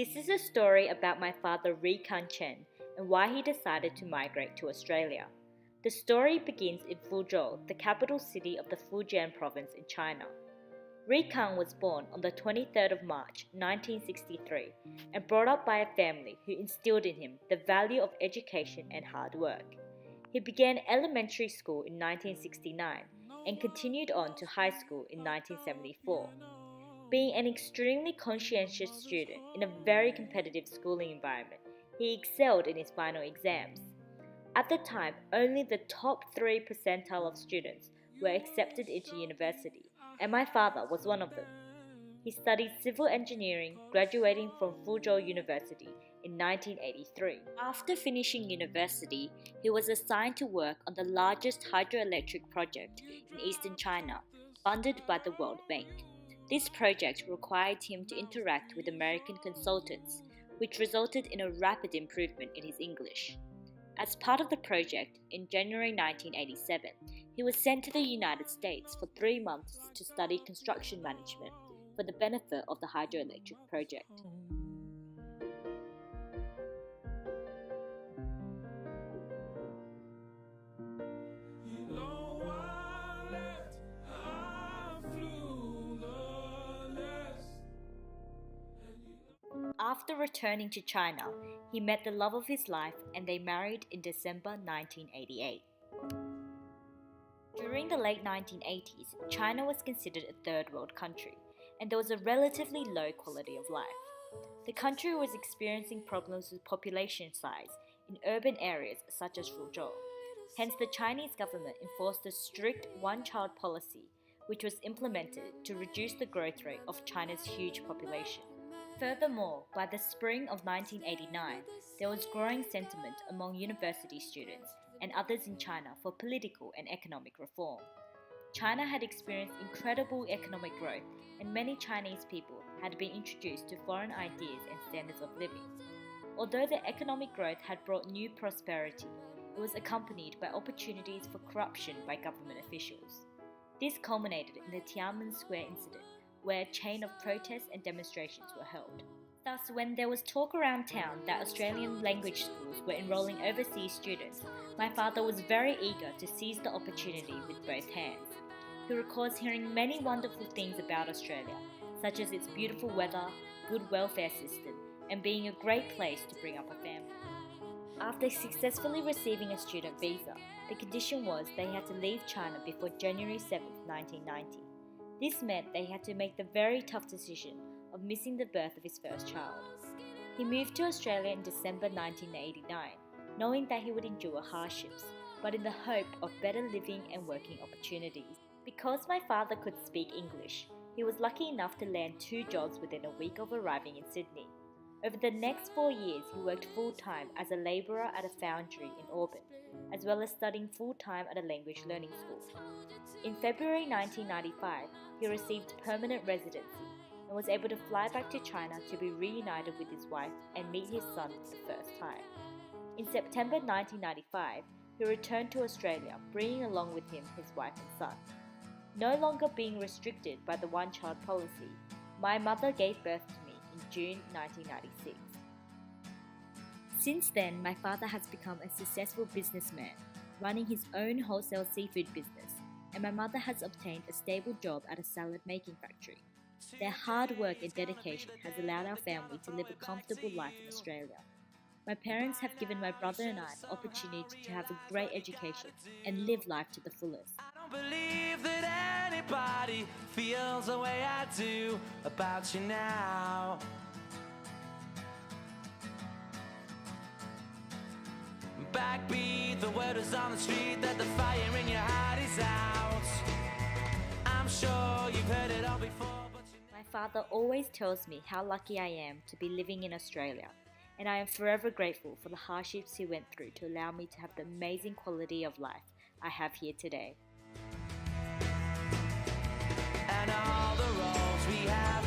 This is a story about my father Kan Chen and why he decided to migrate to Australia. The story begins in Fuzhou, the capital city of the Fujian province in China. Kan was born on the 23rd of March 1963 and brought up by a family who instilled in him the value of education and hard work. He began elementary school in 1969 and continued on to high school in 1974. Being an extremely conscientious student in a very competitive schooling environment, he excelled in his final exams. At the time, only the top 3 percentile of students were accepted into university, and my father was one of them. He studied civil engineering, graduating from Fuzhou University in 1983. After finishing university, he was assigned to work on the largest hydroelectric project in eastern China, funded by the World Bank. This project required him to interact with American consultants, which resulted in a rapid improvement in his English. As part of the project, in January 1987, he was sent to the United States for 3 months to study construction management for the benefit of the hydroelectric project. After returning to China, he met the love of his life and they married in December 1988. During the late 1980s, China was considered a third world country, and there was a relatively low quality of life. The country was experiencing problems with population size in urban areas such as Fuzhou. Hence, the Chinese government enforced a strict one-child policy, which was implemented to reduce the growth rate of China's huge population. Furthermore, by the spring of 1989, there was growing sentiment among university students and others in China for political and economic reform. China had experienced incredible economic growth, and many Chinese people had been introduced to foreign ideas and standards of living. Although the economic growth had brought new prosperity, it was accompanied by opportunities for corruption by government officials. This culminated in the Tiananmen Square incident, where a chain of protests and demonstrations were held. Thus, when there was talk around town that Australian language schools were enrolling overseas students, my father was very eager to seize the opportunity with both hands. He recalls hearing many wonderful things about Australia, such as its beautiful weather, good welfare system, and being a great place to bring up a family. After successfully receiving a student visa, the condition was they had to leave China before January 7, 1990. This meant they had to make the very tough decision of missing the birth of his first child. He moved to Australia in December 1989, knowing that he would endure hardships, but in the hope of better living and working opportunities. Because my father could speak English, he was lucky enough to land 2 jobs within a week of arriving in Sydney. Over the next 4 years, he worked full-time as a labourer at a foundry in Auburn, as well as studying full-time at a language learning school. In February 1995, he received permanent residency and was able to fly back to China to be reunited with his wife and meet his son for the first time. In September 1995, he returned to Australia, bringing along with him his wife and son. No longer being restricted by the one-child policy, my mother gave birth to me in June 1996. Since then, my father has become a successful businessman, running his own wholesale seafood business, and my mother has obtained a stable job at a salad-making factory. Their hard work and dedication has allowed our family to live a comfortable life in Australia. My parents have given my brother and I the opportunity to have a great education and live life to the fullest. I don't believe that anybody feels the way I do about you now. Backbeat, the word is on the street that the fire in your heart is out. I'm sure you've heard it all before, but My father always tells me how lucky I am to be living in Australia, and I am forever grateful for the hardships he went through to allow me to have the amazing quality of life I have here today. and all the roads we have